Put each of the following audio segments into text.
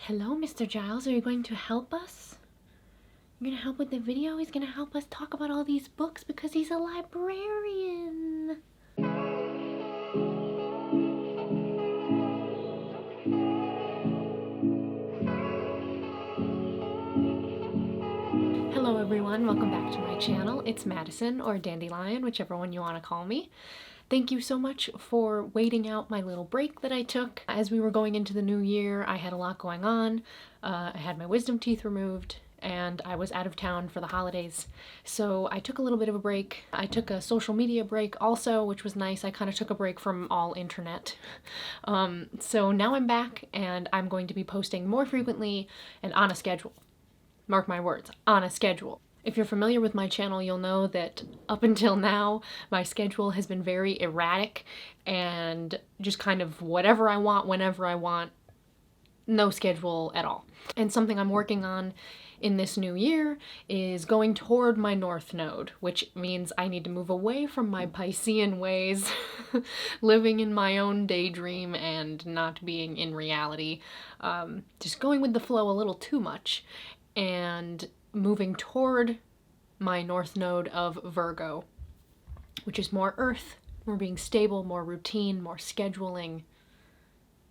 Hello, Mr. Giles. Are you going to help us? You're gonna help with the video? He's gonna help us talk about all these books because he's a librarian. Hello everyone, welcome back to my channel. It's Madison, or Dandelion, whichever one you want to call me. Thank you so much for waiting out my little break that I took. As we were going into the new year, I had a lot going on. I had my wisdom teeth removed, and I was out of town for the holidays. So I took a little bit of a break. I took a social media break also, which was nice. I kind of took a break from all internet. So now I'm back, and I'm going to be posting more frequently and on a schedule. Mark my words, on a schedule. If you're familiar with my channel, you'll know that up until now, my schedule has been very erratic and just kind of whatever I want, whenever I want, no schedule at all. And something I'm working on in this new year is going toward my North Node, which means I need to move away from my Piscean ways, living in my own daydream and not being in reality, just going with the flow a little too much, and moving toward my North Node of Virgo, which is more earth, more being stable, more routine, more scheduling.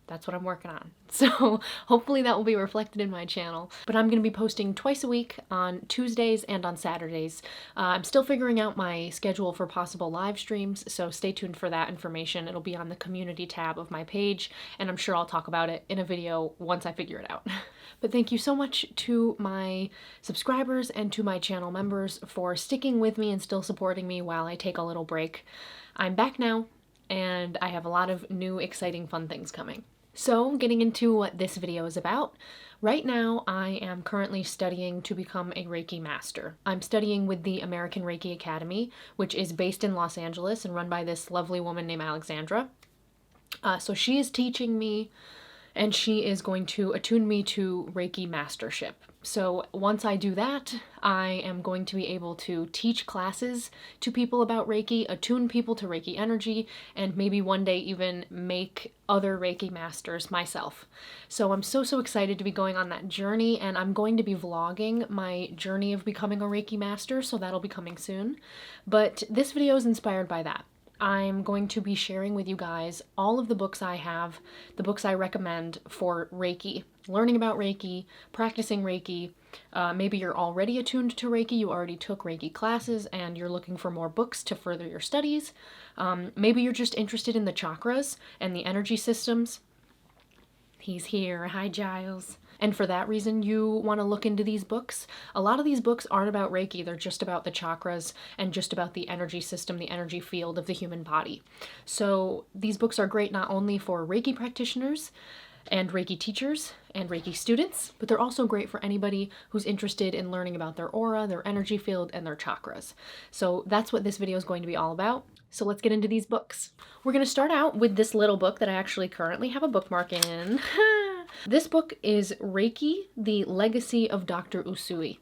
That's what I'm working on. So hopefully that will be reflected in my channel. But I'm going to be posting twice a week on Tuesdays and on Saturdays. I'm still figuring out my schedule for possible live streams, so stay tuned for that information. It'll be on the community tab of my page, and I'm sure I'll talk about it in a video once I figure it out. But thank you so much to my subscribers and to my channel members for sticking with me and still supporting me while I take a little break. I'm back now, and I have a lot of new, exciting, fun things coming. So, getting into what this video is about, right now I am currently studying to become a Reiki master. I'm studying with the American Reiki Academy, which is based in Los Angeles and run by this lovely woman named Alexandra. So she is teaching me, and she is going to attune me to Reiki mastership. So once I do that, I am going to be able to teach classes to people about Reiki, attune people to Reiki energy, and maybe one day even make other Reiki masters myself. So I'm so excited to be going on that journey, and I'm going to be vlogging my journey of becoming a Reiki master, so that'll be coming soon. But this video is inspired by that. I'm going to be sharing with you guys all of the books I have, the books I recommend for Reiki, learning about Reiki, practicing Reiki. Maybe you're already attuned to Reiki, you already took Reiki classes, and you're looking for more books to further your studies. Maybe you're just interested in the chakras and the energy systems. He's here. Hi, Giles. And for that reason, you want to look into these books. A lot of these books aren't about Reiki. They're just about the chakras and just about the energy system, the energy field of the human body. So these books are great not only for Reiki practitioners and Reiki teachers and Reiki students, but they're also great for anybody who's interested in learning about their aura, their energy field, and their chakras. So that's what this video is going to be all about. So let's get into these books. We're going to start out with this little book that I actually currently have a bookmark in. This book is Reiki, the Legacy of Dr. Usui.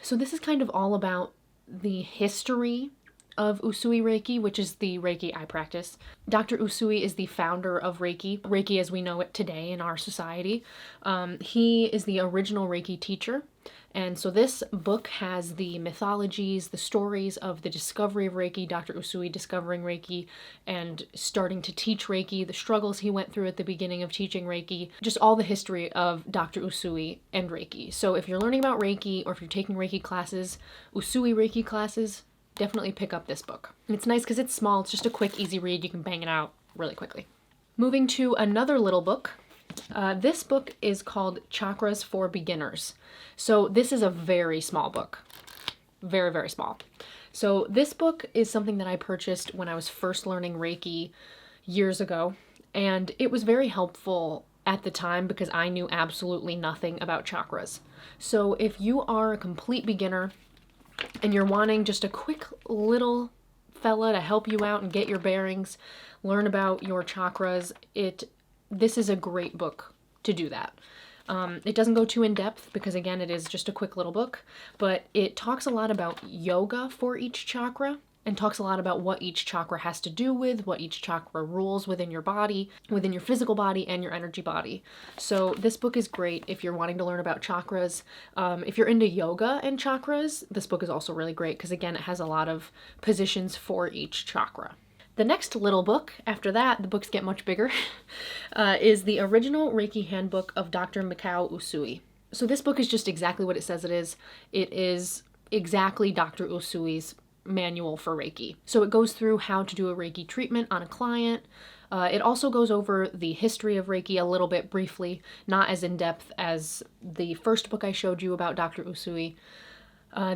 So this is kind of all about the history of Usui Reiki, which is the Reiki I practice. Dr. Usui is the founder of Reiki, Reiki as we know it today in our society. He is the original Reiki teacher. And so this book has the mythologies, the stories of the discovery of Reiki, Dr. Usui discovering Reiki and starting to teach Reiki, the struggles he went through at the beginning of teaching Reiki, just all the history of Dr. Usui and Reiki. So if you're learning about Reiki or if you're taking Reiki classes, Usui Reiki classes, definitely pick up this book. And it's nice because it's small, it's just a quick, easy read. You can bang it out really quickly. Moving to another little book. This book is called Chakras for Beginners. So this is a very small book. Very small. So this book is something that I purchased when I was first learning Reiki years ago. And it was very helpful at the time because I knew absolutely nothing about chakras. So if you are a complete beginner and you're wanting just a quick little fella to help you out and get your bearings, learn about your chakras, this is a great book to do that. It doesn't go too in depth because again, it is just a quick little book, but it talks a lot about yoga for each chakra. and talks a lot about what each chakra has to do with, what each chakra rules within your body, within your physical body and your energy body. So this book is great if you're wanting to learn about chakras. If you're into yoga and chakras, this book is also really great because, again, it has a lot of positions for each chakra. The next little book, after that, the books get much bigger, is the original Reiki Handbook of Dr. Mikao Usui. So this book is just exactly what it says it is. It is exactly Dr. Usui's manual for Reiki. So it goes through how to do a Reiki treatment on a client. It also goes over the history of Reiki a little bit briefly, not as in-depth as the first book I showed you about Dr. Usui.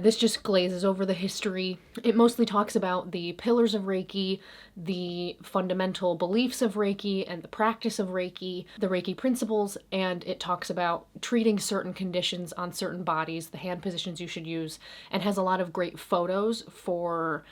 This just glazes over the history. It mostly talks about the pillars of Reiki, the fundamental beliefs of Reiki and the practice of Reiki, the Reiki principles, and it talks about treating certain conditions on certain bodies, the hand positions you should use, and has a lot of great photos for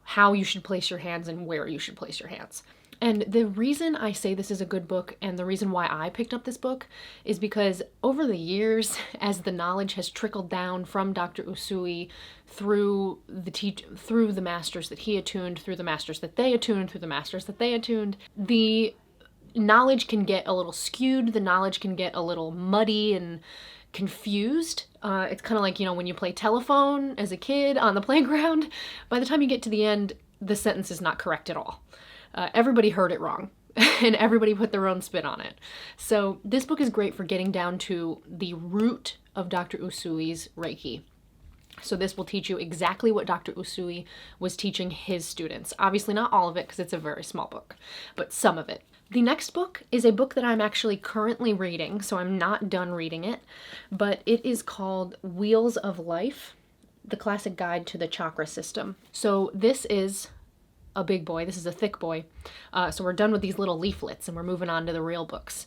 how you should place your hands and where you should place your hands. And the reason I say this is a good book and the reason why I picked up this book is because over the years, as the knowledge has trickled down from Dr. Usui through the masters that he attuned, through the masters that they attuned, through the masters that they attuned, the knowledge can get a little skewed, the knowledge can get a little muddy and confused. It's kind of like, when you play telephone as a kid on the playground, by the time you get to the end, the sentence is not correct at all. Everybody heard it wrong, and everybody put their own spin on it. So this book is great for getting down to the root of Dr. Usui's Reiki. So this will teach you exactly what Dr. Usui was teaching his students. Obviously not all of it, because it's a very small book, but some of it. The next book is a book that I'm actually currently reading, so I'm not done reading it, but it is called Wheels of Life, The Classic Guide to the Chakra System. So this is a big boy. This is a thick boy. So we're done with these little leaflets and we're moving on to the real books.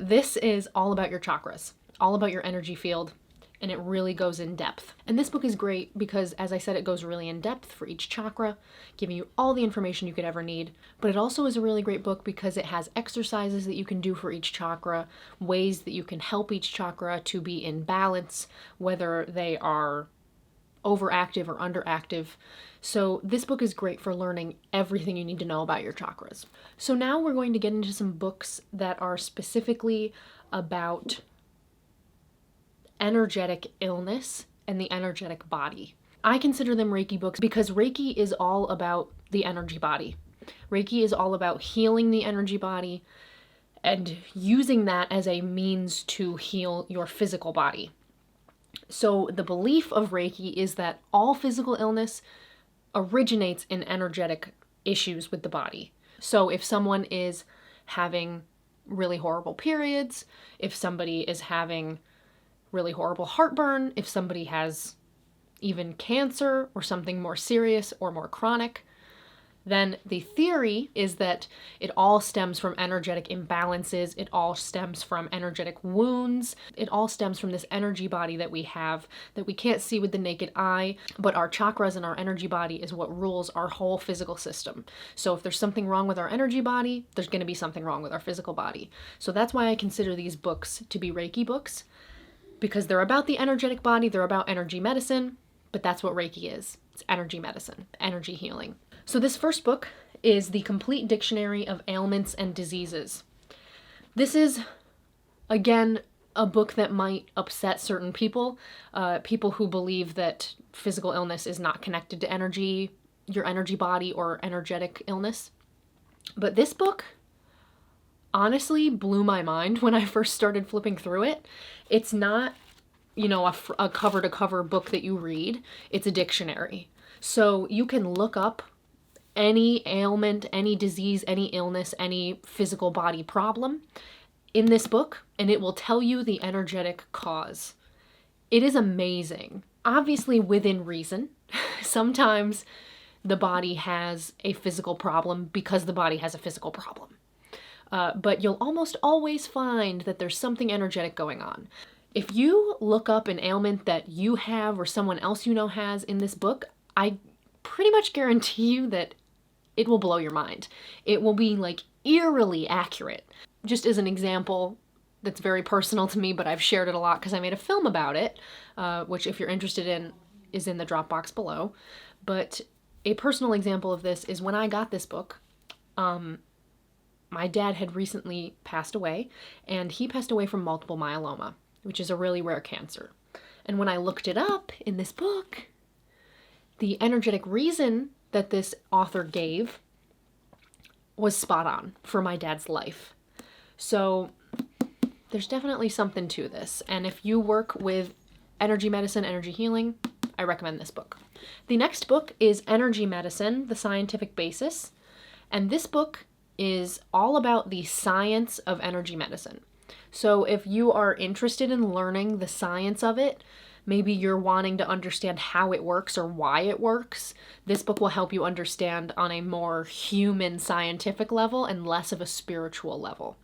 This is all about your chakras, all about your energy field, and it really goes in depth. And this book is great because, as I said, it goes really in depth for each chakra, giving you all the information you could ever need. But it also is a really great book because it has exercises that you can do for each chakra, ways that you can help each chakra to be in balance, whether they are overactive or underactive. So this book is great for learning everything you need to know about your chakras. So now we're going to get into some books that are specifically about energetic illness and the energetic body. I consider them Reiki books because Reiki is all about the energy body. Reiki is all about healing the energy body and using that as a means to heal your physical body. So the belief of Reiki is that all physical illness originates in energetic issues with the body. So if someone is having really horrible periods, if somebody is having really horrible heartburn, if somebody has even cancer or something more serious or more chronic, then the theory is that it all stems from energetic imbalances, it all stems from energetic wounds, it all stems from this energy body that we have that we can't see with the naked eye, but our chakras and our energy body is what rules our whole physical system. So if there's something wrong with our energy body, there's going to be something wrong with our physical body. So that's why I consider these books to be Reiki books, because they're about the energetic body, they're about energy medicine, but that's what Reiki is. It's energy medicine, energy healing. So this first book is the Complete Dictionary of Ailments and Diseases. This is, again, a book that might upset certain people, people who believe that physical illness is not connected to energy, your energy body, or energetic illness. But this book honestly blew my mind when I first started flipping through it. It's not, a cover-to-cover book that you read. It's a dictionary. So you can look up any ailment, any disease, any illness, any physical body problem in this book, and it will tell you the energetic cause. It is amazing. Obviously within reason. Sometimes the body has a physical problem because the body has a physical problem. But you'll almost always find that there's something energetic going on. If you look up an ailment that you have or someone else you know has in this book, I pretty much guarantee you that it will blow your mind. It will be eerily accurate. Just as an example that's very personal to me, but I've shared it a lot because I made a film about it, which if you're interested in is in the Dropbox below. But A personal example of this is when I got this book, my dad had recently passed away, and he passed away from multiple myeloma, which is a really rare cancer. And when I looked it up in this book, the energetic reason that this author gave was spot on for my dad's life. So there's definitely something to this. And if you work with energy medicine, energy healing, I recommend this book. The next book is Energy Medicine, The Scientific Basis. And this book is all about the science of energy medicine. So if you are interested in learning the science of it, maybe you're wanting to understand how it works or why it works, this book will help you understand on a more human scientific level and less of a spiritual level.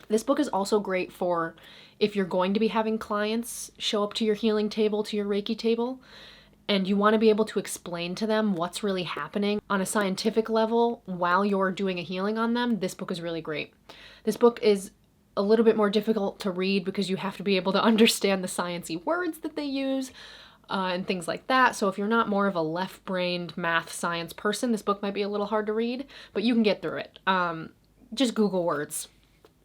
This book is also great for if you're going to be having clients show up to your healing table, to your Reiki table, and you want to be able to explain to them what's really happening on a scientific level while you're doing a healing on them. This book is really great. This book is a little bit more difficult to read because you have to be able to understand the sciencey words that they use and things like that. So if you're not more of a left-brained math science person, this book might be a little hard to read, but you can get through it. Just Google words.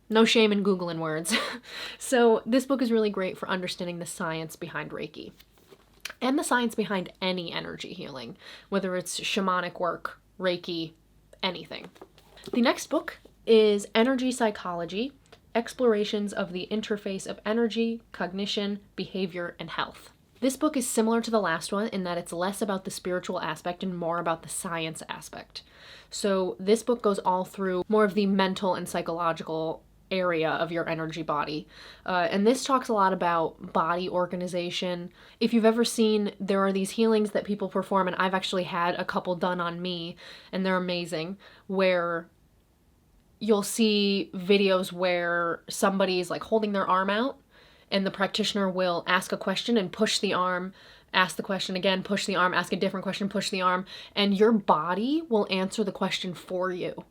No shame in Googling words. So this book is really great for understanding the science behind Reiki and the science behind any energy healing, whether it's shamanic work, Reiki, anything. The next book is Energy Psychology, Explorations of the Interface of Energy, Cognition, Behavior, and Health. This book is similar to the last one in that it's less about the spiritual aspect and more about the science aspect. So this book goes all through more of the mental and psychological area of your energy body. And this talks a lot about body organization. If you've ever seen, there are these healings that people perform, and I've actually had a couple done on me, and they're amazing, where you'll see videos where somebody's like holding their arm out, and the practitioner will ask a question and push the arm, ask the question again, push the arm, ask a different question, push the arm, and your body will answer the question for you.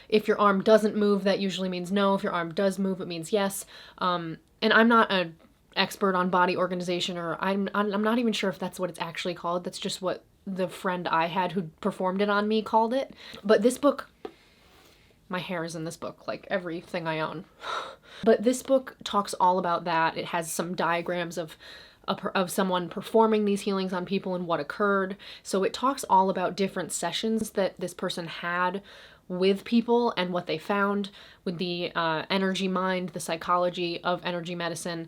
If your arm doesn't move, that usually means no. If your arm does move, it means yes. And I'm not an expert on body organization, or I'm not even sure if that's what it's actually called. That's just what the friend I had who performed it on me called it. But this book, my hair is in this book, like everything I own. But this book talks all about that. It has some diagrams of someone performing these healings on people and what occurred. So it talks all about different sessions that this person had with people and what they found with the energy mind, the psychology of energy medicine.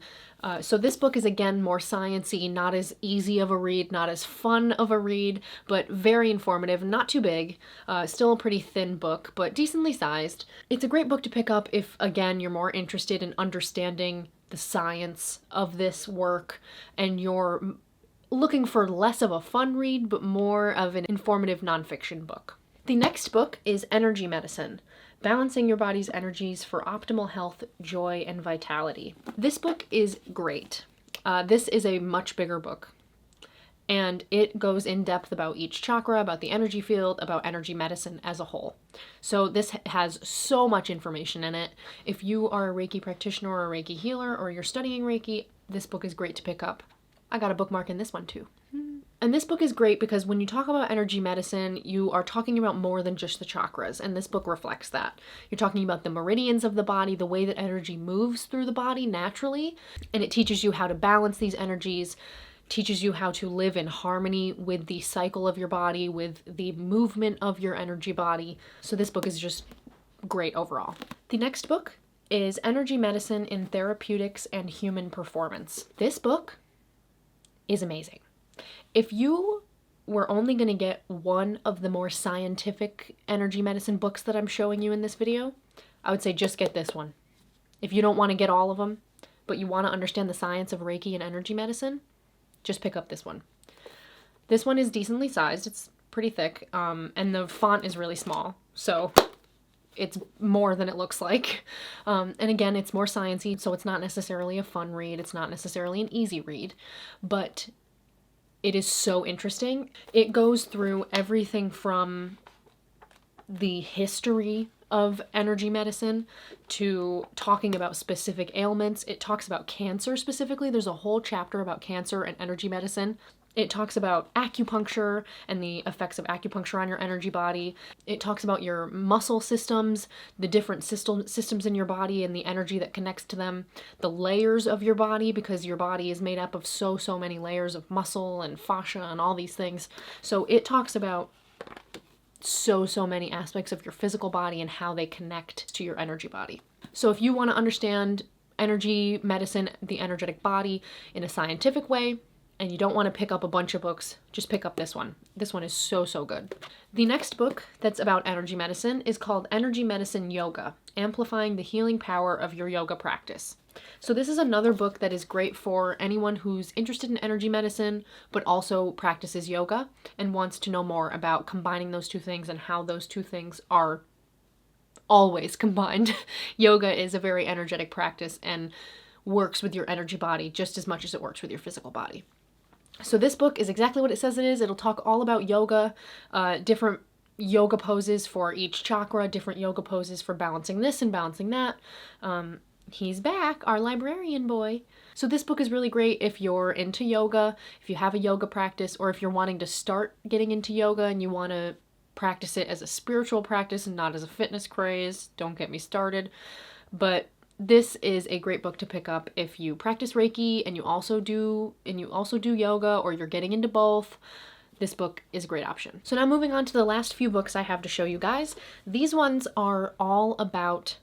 So this book is, again, more sciencey, not as easy of a read, not as fun of a read, but very informative, not too big, still a pretty thin book, but decently sized. It's a great book to pick up if, again, you're more interested in understanding the science of this work and you're looking for less of a fun read, but more of an informative nonfiction book. The next book is Energy Medicine, Balancing Your Body's Energies for Optimal Health, Joy, and Vitality. This book is great. This is a much bigger book, and it goes in depth about each chakra, about the energy field, about energy medicine as a whole. So this has so much information in it. If you are a Reiki practitioner or a Reiki healer, or you're studying Reiki, this book is great to pick up. I got a bookmark in this one too. And this book is great because when you talk about energy medicine, you are talking about more than just the chakras, and this book reflects that. You're talking about the meridians of the body, the way that energy moves through the body naturally, and it teaches you how to balance these energies, teaches you how to live in harmony with the cycle of your body, with the movement of your energy body. So this book is just great overall. The next book is Energy Medicine in Therapeutics and Human Performance. This book is amazing. If you were only going to get one of the more scientific energy medicine books that I'm showing you in this video, I would say just get this one. If you don't want to get all of them, but you want to understand the science of Reiki and energy medicine, just pick up this one. This one is decently sized. It's pretty thick, and the font is really small, so it's more than it looks like. And again, it's more sciencey, so it's not necessarily a fun read. It's not necessarily an easy read, but it is so interesting. It goes through everything from the history of energy medicine to talking about specific ailments. It talks about cancer specifically. There's a whole chapter about cancer and energy medicine. It talks about acupuncture and the effects of acupuncture on your energy body. It talks about your muscle systems, the different systems in your body and the energy that connects to them, the layers of your body, because your body is made up of so many layers of muscle and fascia and all these things. So it talks about so many aspects of your physical body and how they connect to your energy body. So if you want to understand energy medicine, the energetic body, in a scientific way, and you don't want to pick up a bunch of books, just pick up this one. This one is so good. The next book that's about energy medicine is called Energy Medicine Yoga, Amplifying the Healing Power of Your Yoga Practice. So this is another book that is great for anyone who's interested in energy medicine, but also practices yoga and wants to know more about combining those two things and how those two things are always combined. Yoga is a very energetic practice and works with your energy body just as much as it works with your physical body. So this book is exactly what it says it is. It'll talk all about yoga, different yoga poses for each chakra, different yoga poses for balancing this and balancing that. He's back, our librarian boy. So this book is really great if you're into yoga, if you have a yoga practice, or if you're wanting to start getting into yoga and you want to practice it as a spiritual practice and not as a fitness craze. Don't get me started. But this is a great book to pick up if you practice Reiki and you also do yoga, or you're getting into both. This book is a great option. So now moving on to the last few books I have to show you guys. These ones are all about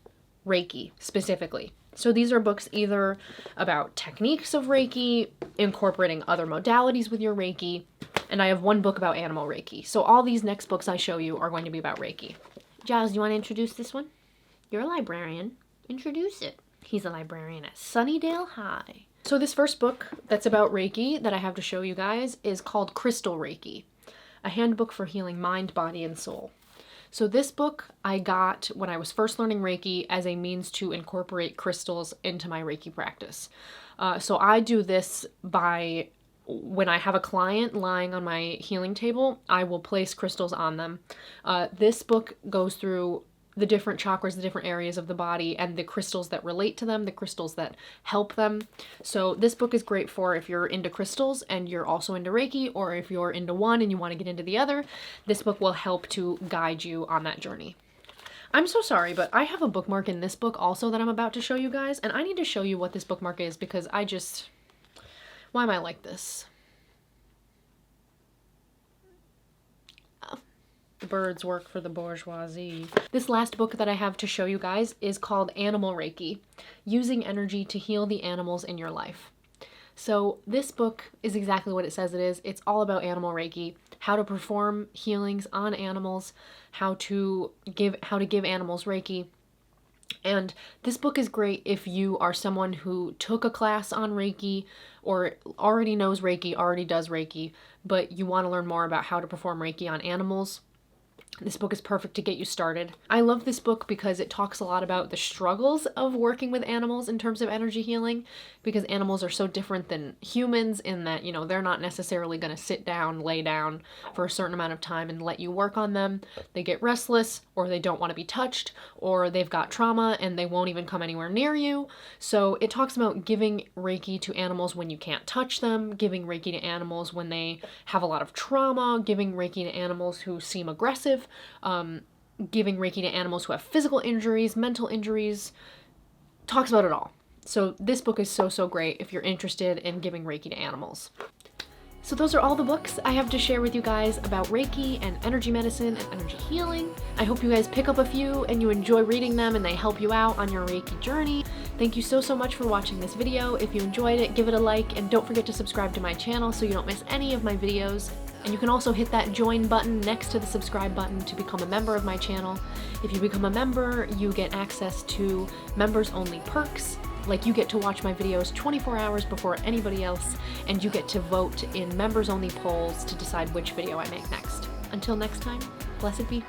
Reiki specifically. So these are books either about techniques of Reiki, incorporating other modalities with your Reiki, and I have one book about animal Reiki. So all these next books I show you are going to be about Reiki. Giles, do you want to introduce this one? You're a librarian. Introduce it. He's a librarian at Sunnydale High. So this first book that's about Reiki that I have to show you guys is called Crystal Reiki, a handbook for healing mind, body, and soul. So this book I got when I was first learning Reiki as a means to incorporate crystals into my Reiki practice. So I do this by, when I have a client lying on my healing table, I will place crystals on them. This book goes through the different chakras, the different areas of the body, and the crystals that relate to them, the crystals that help them. So this book is great for if you're into crystals and you're also into Reiki, or if you're into one and you want to get into the other. This book will help to guide you on that journey. I'm so sorry, but I have a bookmark in this book also that I'm about to show you guys, and I need to show you what this bookmark is because why am I like this? The birds work for the bourgeoisie. This last book that I have to show you guys is called Animal Reiki, Using Energy to Heal the Animals in Your Life. So this book is exactly what it says it is. It's all about animal Reiki, how to perform healings on animals, how to give animals Reiki. And this book is great if you are someone who took a class on Reiki or already knows Reiki, already does Reiki, but you want to learn more about how to perform Reiki on animals. This book is perfect to get you started. I love this book because it talks a lot about the struggles of working with animals in terms of energy healing, because animals are so different than humans in that, they're not necessarily going to sit down, lay down for a certain amount of time and let you work on them. They get restless, or they don't want to be touched, or they've got trauma and they won't even come anywhere near you. So it talks about giving Reiki to animals when you can't touch them, giving Reiki to animals when they have a lot of trauma, giving Reiki to animals who seem aggressive, giving Reiki to animals who have physical injuries, mental injuries, talks about it all. So this book is so great if you're interested in giving Reiki to animals. So those are all the books I have to share with you guys about Reiki and energy medicine and energy healing. I hope you guys pick up a few and you enjoy reading them and they help you out on your Reiki journey. Thank you so much for watching this video. If you enjoyed it, give it a like, and don't forget to subscribe to my channel so you don't miss any of my videos. And you can also hit that join button next to the subscribe button to become a member of my channel. If you become a member, you get access to members only perks, like you get to watch my videos 24 hours before anybody else, and you get to vote in members only polls to decide which video I make next. Until next time, blessed be.